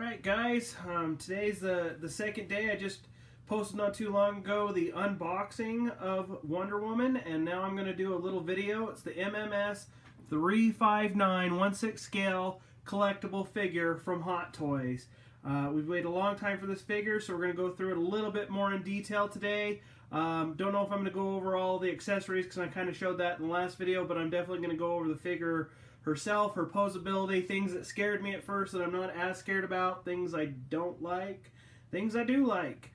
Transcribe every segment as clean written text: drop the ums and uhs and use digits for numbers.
Alright guys, today's the second day. I just posted not too long ago the unboxing of Wonder Woman, and now I'm going to do a little video. It's the MMS 359/16 scale collectible figure from Hot Toys. We've waited a long time for this figure, so we're going to go through it a little bit more in detail today. Don't know if I'm going to go over all the accessories because I kind of showed that in the last video, but I'm definitely going to go over the figure herself, her posability, things that scared me at first that I'm not as scared about, things I don't like, things I do like,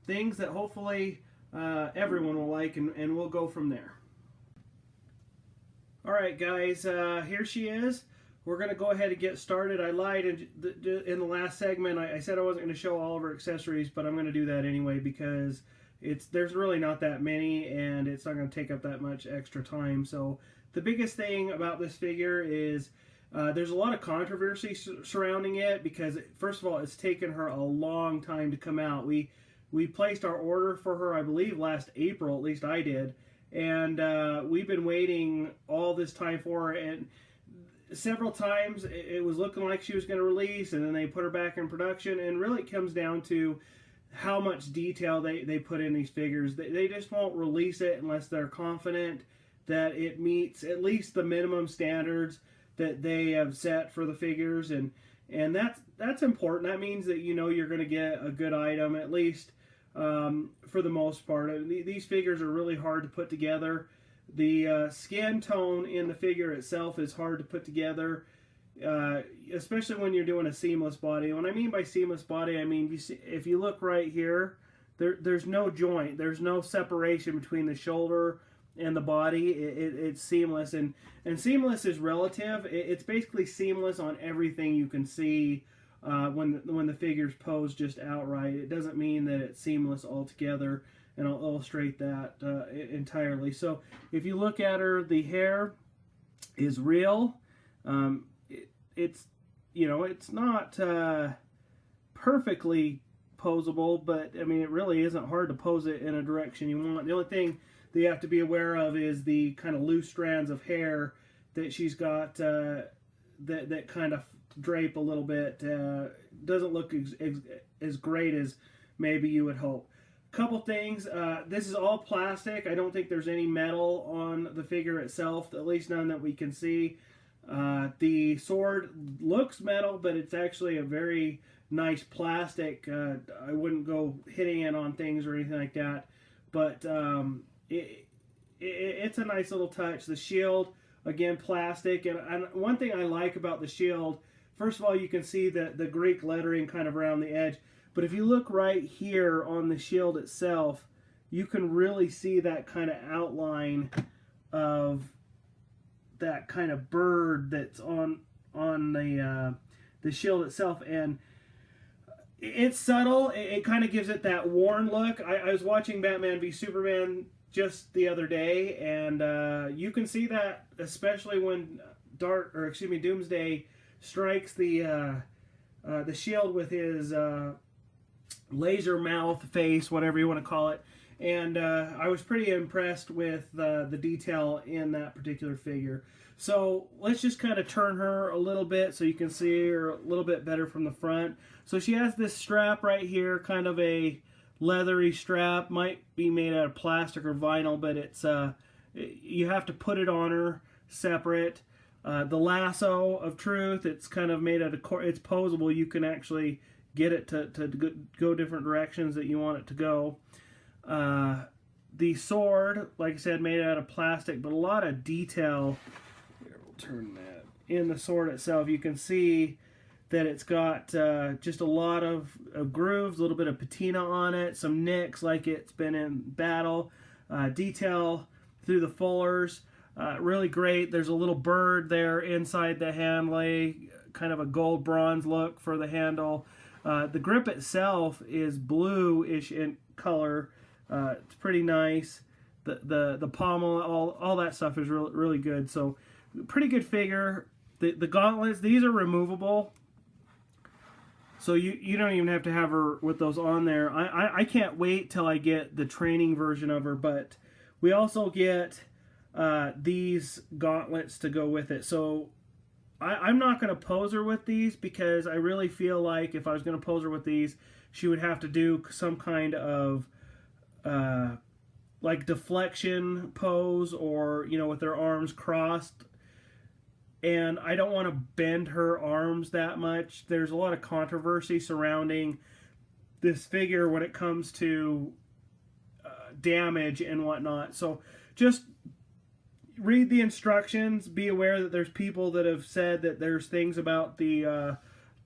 things that hopefully everyone will like, and we'll go from there. Alright guys, here she is. We're going to go ahead and get started. I lied in the last segment. I said I wasn't going to show all of her accessories, but I'm going to do that anyway because there's really not that many and it's not going to take up that much extra time. So the biggest thing about this figure is there's a lot of controversy surrounding it because, first of all, it's taken her a long time to come out. We placed our order for her, I believe, last April, at least I did, and we've been waiting all this time for her, and several times it was looking like she was going to release, and then they put her back in production, and really it comes down to how much detail they put in these figures. They just won't release it unless they're confident that it meets at least the minimum standards that they have set for the figures, and that's important. That means that you know you're going to get a good item, at least for the most part. These figures are really hard to put together. The skin tone in the figure itself is hard to put together, especially when you're doing a seamless body. When I mean by seamless body, I mean, if you look right here, there's no joint, there's no separation between the shoulder and the body. It's seamless, and seamless is relative. It's basically seamless on everything you can see when the figure's posed just outright. It doesn't mean that it's seamless altogether, and I'll illustrate that entirely. So if you look at her, the hair is real. It's not perfectly posable, but I mean it really isn't hard to pose it in a direction you want. The only thing that you have to be aware of is the kind of loose strands of hair that she's got that kind of drape a little bit. Doesn't look as great as maybe you would hope. Couple things. This is all plastic. I don't think there's any metal on the figure itself, at least none that we can see. The sword looks metal, but it's actually a very nice plastic. I wouldn't go hitting it on things or anything like that, but it's a nice little touch. The shield, again, plastic, and one thing I like about the shield, first of all, you can see the Greek lettering kind of around the edge, but if you look right here on the shield itself, you can really see that kind of outline of that kind of bird that's on the shield itself, and it's subtle. It kind of gives it that worn look. I was watching Batman v Superman just the other day, and you can see that, especially when Doomsday strikes the shield with his laser mouth face, whatever you want to call it. And I was pretty impressed with the detail in that particular figure. So let's just kind of turn her a little bit so you can see her a little bit better from the front. So she has this strap right here, kind of a leathery strap, might be made out of plastic or vinyl, but it's you have to put it on her separate. The lasso of truth, it's kind of made out of it's posable. You can actually get it to go different directions that you want it to go. The sword, like I said, made out of plastic, but a lot of detail. Here, we'll turn that. In the sword itself, you can see that it's got just a lot of grooves, a little bit of patina on it, some nicks like it's been in battle, detail through the fullers, really great. There's a little bird there inside the handle, kind of a gold bronze look for the handle. The grip itself is bluish in color. It's pretty nice. The pommel, all that stuff is really good. So pretty good figure. The gauntlets, these are removable, so you don't even have to have her with those on there. I can't wait till I get the training version of her, but we also get these gauntlets to go with it. So I'm not going to pose her with these because I really feel like if I was going to pose her with these, she would have to do some kind of like deflection pose, or with her arms crossed. And I don't want to bend her arms that much. There's a lot of controversy surrounding this figure when it comes to damage and whatnot. So just read the instructions. Be aware that there's people that have said that there's things about the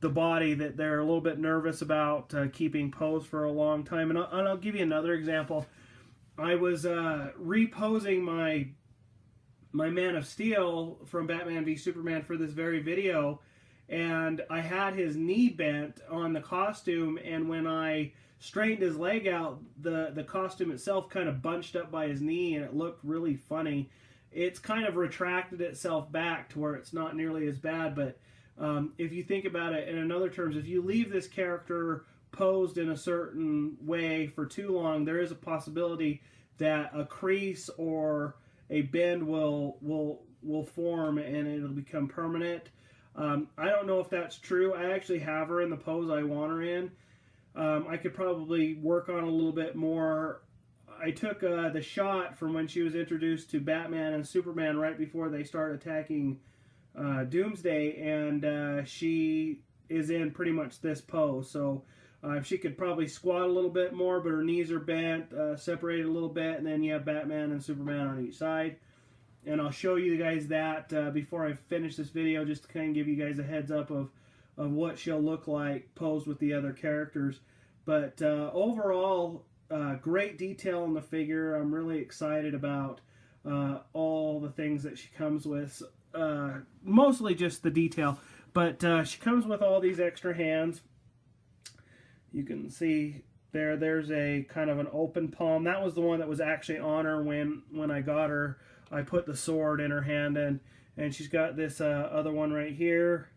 body that they're a little bit nervous about keeping posed for a long time. And I'll give you another example. I was reposing my Man of Steel from Batman v Superman for this very video, and I had his knee bent on the costume, and when I straightened his leg out, the costume itself kind of bunched up by his knee, and it looked really funny. It's kind of retracted itself back to where it's not nearly as bad, but if you think about it in other terms, if you leave this character posed in a certain way for too long, there is a possibility that a crease or a bend will form and it'll become permanent. I don't know if that's true. I actually have her in the pose I want her in. I could probably work on a little bit more. I took the shot from when she was introduced to Batman and Superman right before they start attacking Doomsday, and she is in pretty much this pose. So she could probably squat a little bit more, but her knees are bent, separated a little bit, and then you have Batman and Superman on each side. And I'll show you guys that before I finish this video, just to kind of give you guys a heads up of what she'll look like posed with the other characters. But overall, great detail in the figure. I'm really excited about all the things that she comes with. Mostly just the detail, but she comes with all these extra hands. You can see there's a kind of an open palm. That was the one that was actually on her when I got her. I put the sword in her hand, and she's got this other one right here.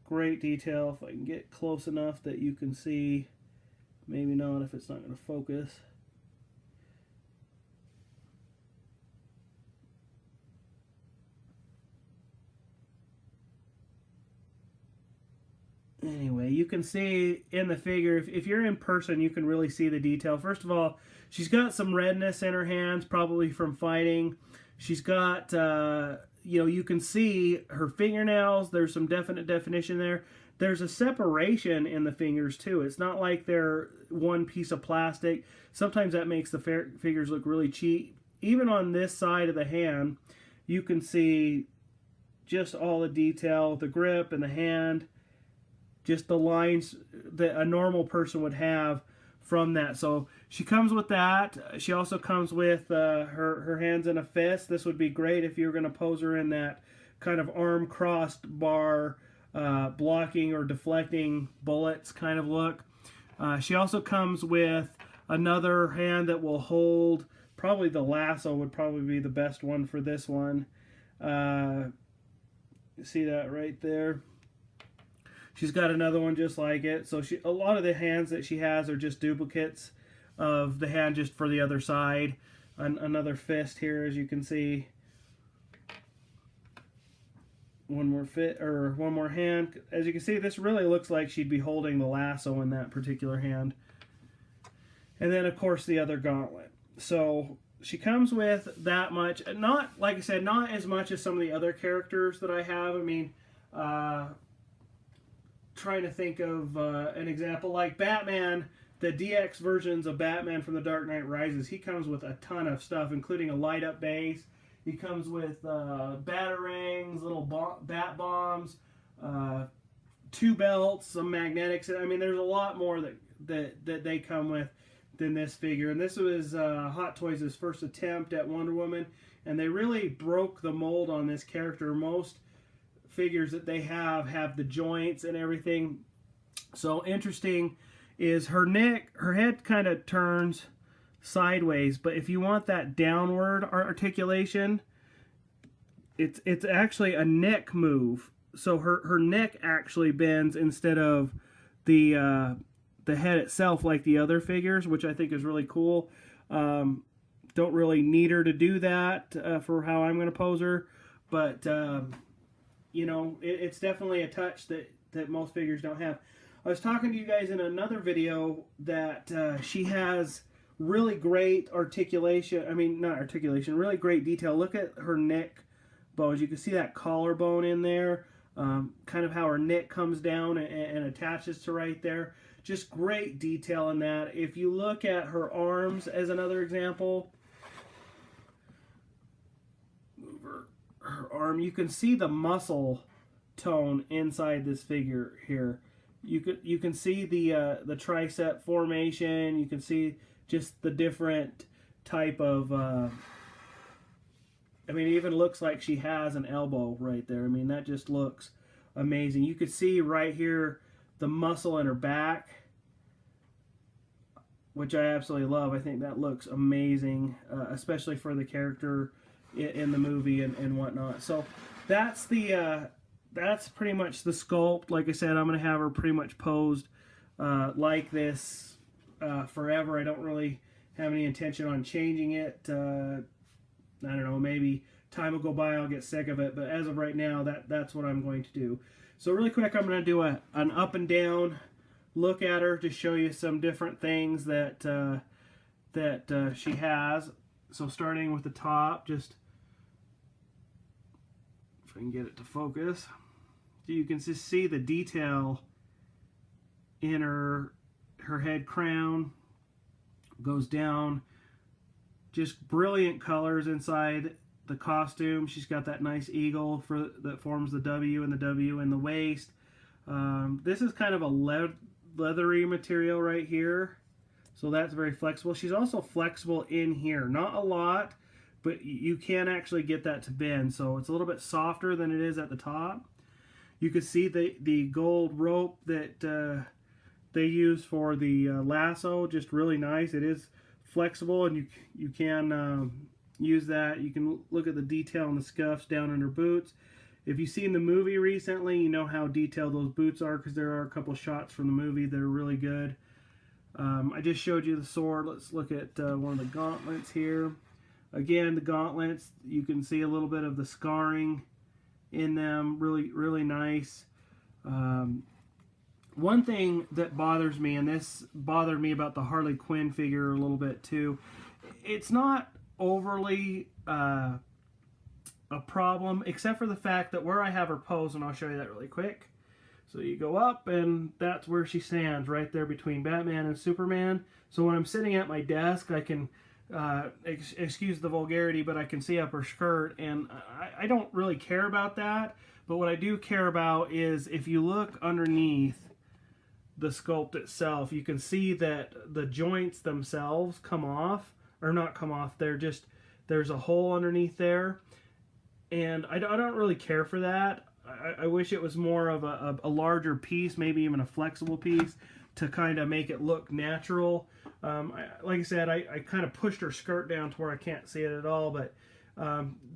Great detail. If I can get close enough that you can see, maybe not if it's not going to focus. Anyway, you can see in the figure, if you're in person, you can really see the detail. First of all, she's got some redness in her hands, probably from fighting. She's got, you can see her fingernails. There's some definite definition there. There's a separation in the fingers, too. It's not like they're one piece of plastic. Sometimes that makes the figures look really cheap. Even on this side of the hand, you can see just all the detail, the grip and the hand, just the lines that a normal person would have from that. So she comes with that. She also comes with her hands in a fist. This would be great if you were going to pose her in that kind of arm crossed bar, blocking or deflecting bullets kind of look. She also comes with another hand that will hold, probably the lasso would probably be the best one for this one. See that right there? She's got another one just like it. So a lot of the hands that she has are just duplicates of the hand just for the other side. Another fist here, as you can see. One more hand. As you can see, this really looks like she'd be holding the lasso in that particular hand. And then, of course, the other gauntlet. So she comes with that much. Not, like I said, not as much as some of the other characters that I have. I mean, trying to think of an example like Batman, the DX versions of Batman from The Dark Knight Rises. He comes with a ton of stuff, including a light up base. He comes with batarangs, little bat bombs, 2 belts, some magnetics. I mean, there's a lot more that they come with than this figure. And this was Hot Toys' first attempt at Wonder Woman, and they really broke the mold on this character. Most figures that they have the joints and everything. So interesting is her neck, her head kind of turns sideways, but if you want that downward articulation, it's actually a neck move. So her neck actually bends instead of the head itself like the other figures, which I think is really cool. Don't really need her to do that for how I'm going to pose her. but you know, it's definitely a touch that most figures don't have. I was talking to you guys in another video that she has really great articulation. I mean, not articulation, really great detail. Look at her neck bones. You can see that collarbone in there, kind of how her neck comes down and attaches to right there. Just great detail in that. If you look at her arms as another example, move her arm, you can see the muscle tone inside this figure here. You can see the tricep formation. You can see just the different type of. I mean, it even looks like she has an elbow right there. I mean, that just looks amazing. You could see right here the muscle in her back, which I absolutely love. I think that looks amazing, especially for the character in the movie and whatnot. So that's the. That's pretty much the sculpt. Like I said, I'm going to have her pretty much posed like this forever. I don't really have any intention on changing it. I don't know, maybe time will go by, I'll get sick of it. But as of right now, that's what I'm going to do. So really quick, I'm going to do an up and down look at her to show you some different things that, she has. So starting with the top, just if I can get it to focus. You can just see the detail in her head crown. Goes down. Just brilliant colors inside the costume. She's got that nice eagle that forms the W and the W in the waist. This is kind of a leathery material right here. So that's very flexible. She's also flexible in here. Not a lot, but you can actually get that to bend. So it's a little bit softer than it is at the top. You can see the gold rope that they use for the lasso, just really nice. It is flexible, and you can use that. You can look at the detail on the scuffs down in her boots. If you've seen the movie recently, you know how detailed those boots are, because there are a couple shots from the movie that are really good. I just showed you the sword. Let's look at one of the gauntlets here. Again, the gauntlets, you can see a little bit of the scarring in them. Really, really nice. One thing that bothers me, and this bothered me about the Harley Quinn figure a little bit too, it's not overly a problem, except for the fact that where I have her posed, and I'll show you that really quick. So you go up, and that's where she stands, right there between Batman and Superman. So when I'm sitting at my desk, I can, excuse the vulgarity, but I can see up her skirt, and I don't really care about that. But what I do care about is if you look underneath the sculpt itself, you can see that the joints themselves come off, or not come off, there's a hole underneath there. And I don't really care for that. I wish it was more of a larger piece, maybe even a flexible piece, to kind of make it look natural. Like I said, I kind of pushed her skirt down to where I can't see it at all, but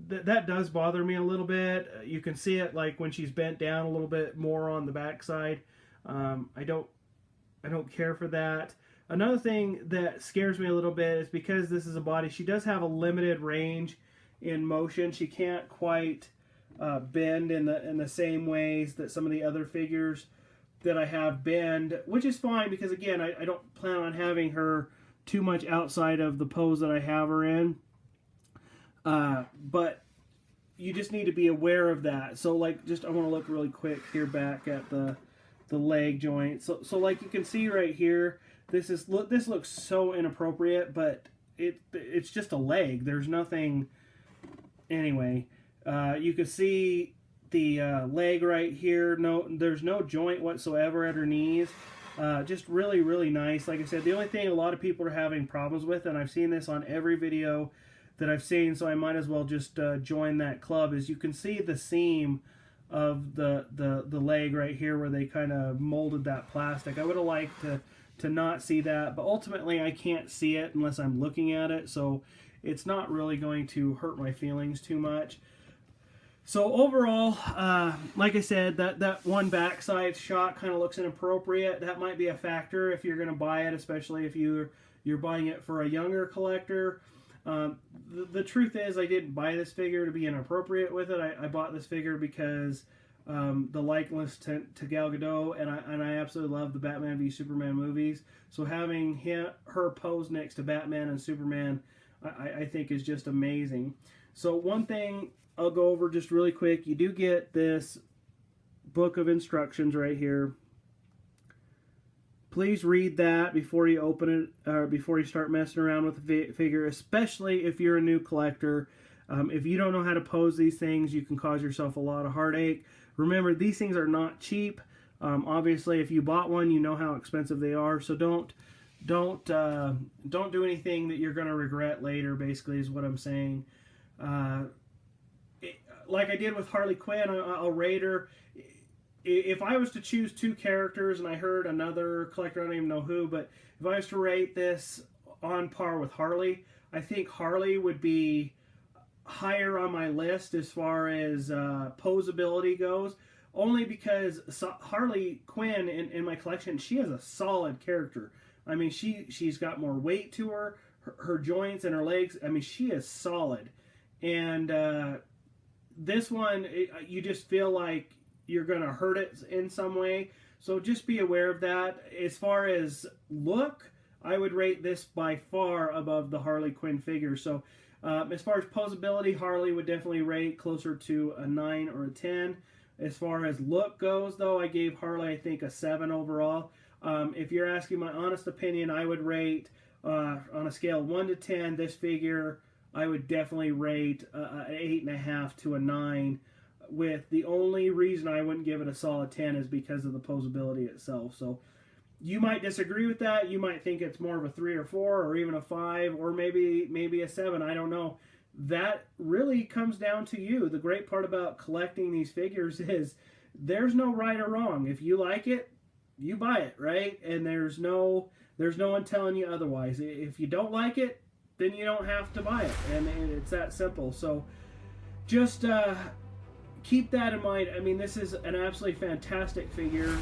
that does bother me a little bit. You can see it like when she's bent down a little bit more on the backside. I don't care for that. Another thing that scares me a little bit is because this is a body, she does have a limited range in motion. She can't quite bend in the same ways that some of the other figures that I have bend, which is fine because again, I don't plan on having her too much outside of the pose that I have her in. But you just need to be aware of that. So like, I want to look really quick here back at the leg joint. So like you can see right here, this looks so inappropriate, but it's just a leg. There's nothing. Anyway, you can see the leg right here. There's no joint whatsoever at her knees. Just really, really nice. Like I said, the only thing a lot of people are having problems with, and I've seen this on every video that I've seen, so I might as well just join that club, is you can see the seam of the leg right here where they kind of molded that plastic. I would have liked to not see that, but ultimately I can't see it unless I'm looking at it, so it's not really going to hurt my feelings too much. So overall, like I said, that one backside shot kind of looks inappropriate. That might be a factor if you're going to buy it, especially if you're buying it for a younger collector. The truth is, I didn't buy this figure to be inappropriate with it. I bought this figure because the likeness to Gal Gadot, and I absolutely love the Batman v Superman movies. So having her pose next to Batman and Superman, I think is just amazing. So one thing I'll go over just really quick, you do get this book of instructions right here. Please read that before you open it, or before you start messing around with the figure, especially if you're a new collector. If you don't know how to pose these things, you can cause yourself a lot of heartache. Remember, these things are not cheap. Obviously, if you bought one, you know how expensive they are. So don't do anything that you're going to regret later, basically, is what I'm saying. Like I did with Harley Quinn, I'll rate her. If I was to choose two characters, and I heard another collector, I don't even know who, but if I was to rate this on par with Harley, I think Harley would be higher on my list as far as posability goes, only because Harley Quinn in my collection, she is a solid character. I mean, she's got more weight to her, her joints and her legs. I mean, she is solid. And this one, you just feel like you're going to hurt it in some way. So just be aware of that. As far as look, I would rate this by far above the Harley Quinn figure. So as far as posability, Harley would definitely rate closer to a 9 or a 10. As far as look goes, though, I gave Harley, I think, a 7 overall. If you're asking my honest opinion, I would rate, on a scale of 1 to 10, this figure, I would definitely rate an 8.5 to a 9. With the only reason I wouldn't give it a solid 10 is because of the posability itself. So you might disagree with that. You might think it's more of a 3 or 4 or even a 5 or maybe a 7. I don't know. That really comes down to you. The great part about collecting these figures is there's no right or wrong. If you like it, you buy it, right? And there's no one telling you otherwise. If you don't like it, then you don't have to buy it. And it's that simple. So just keep that in mind. I mean, this is an absolutely fantastic figure.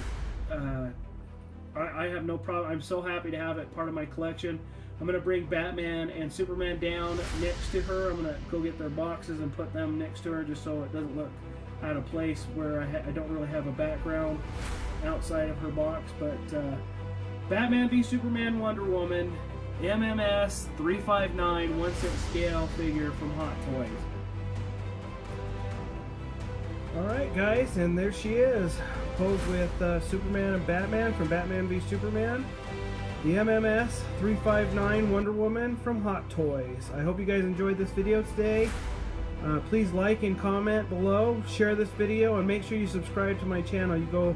I have no problem. I'm so happy to have it part of my collection. I'm going to bring Batman and Superman down next to her. I'm going to go get their boxes and put them next to her just so it doesn't look out of place where I don't really have a background outside of her box. But Batman v Superman Wonder Woman MMS 359 1/6 scale figure from Hot Toys. Alright guys, and there she is, posed with Superman and Batman from Batman v Superman, the MMS 359 Wonder Woman from Hot Toys. I hope you guys enjoyed this video today. Please like and comment below, share this video, and make sure you subscribe to my channel. You go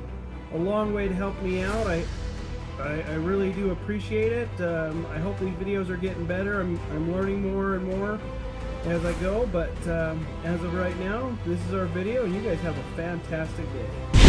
a long way to help me out. I really do appreciate it. I hope these videos are getting better. I'm learning more and more as I go, but as of right now, this is our video, and you guys have a fantastic day.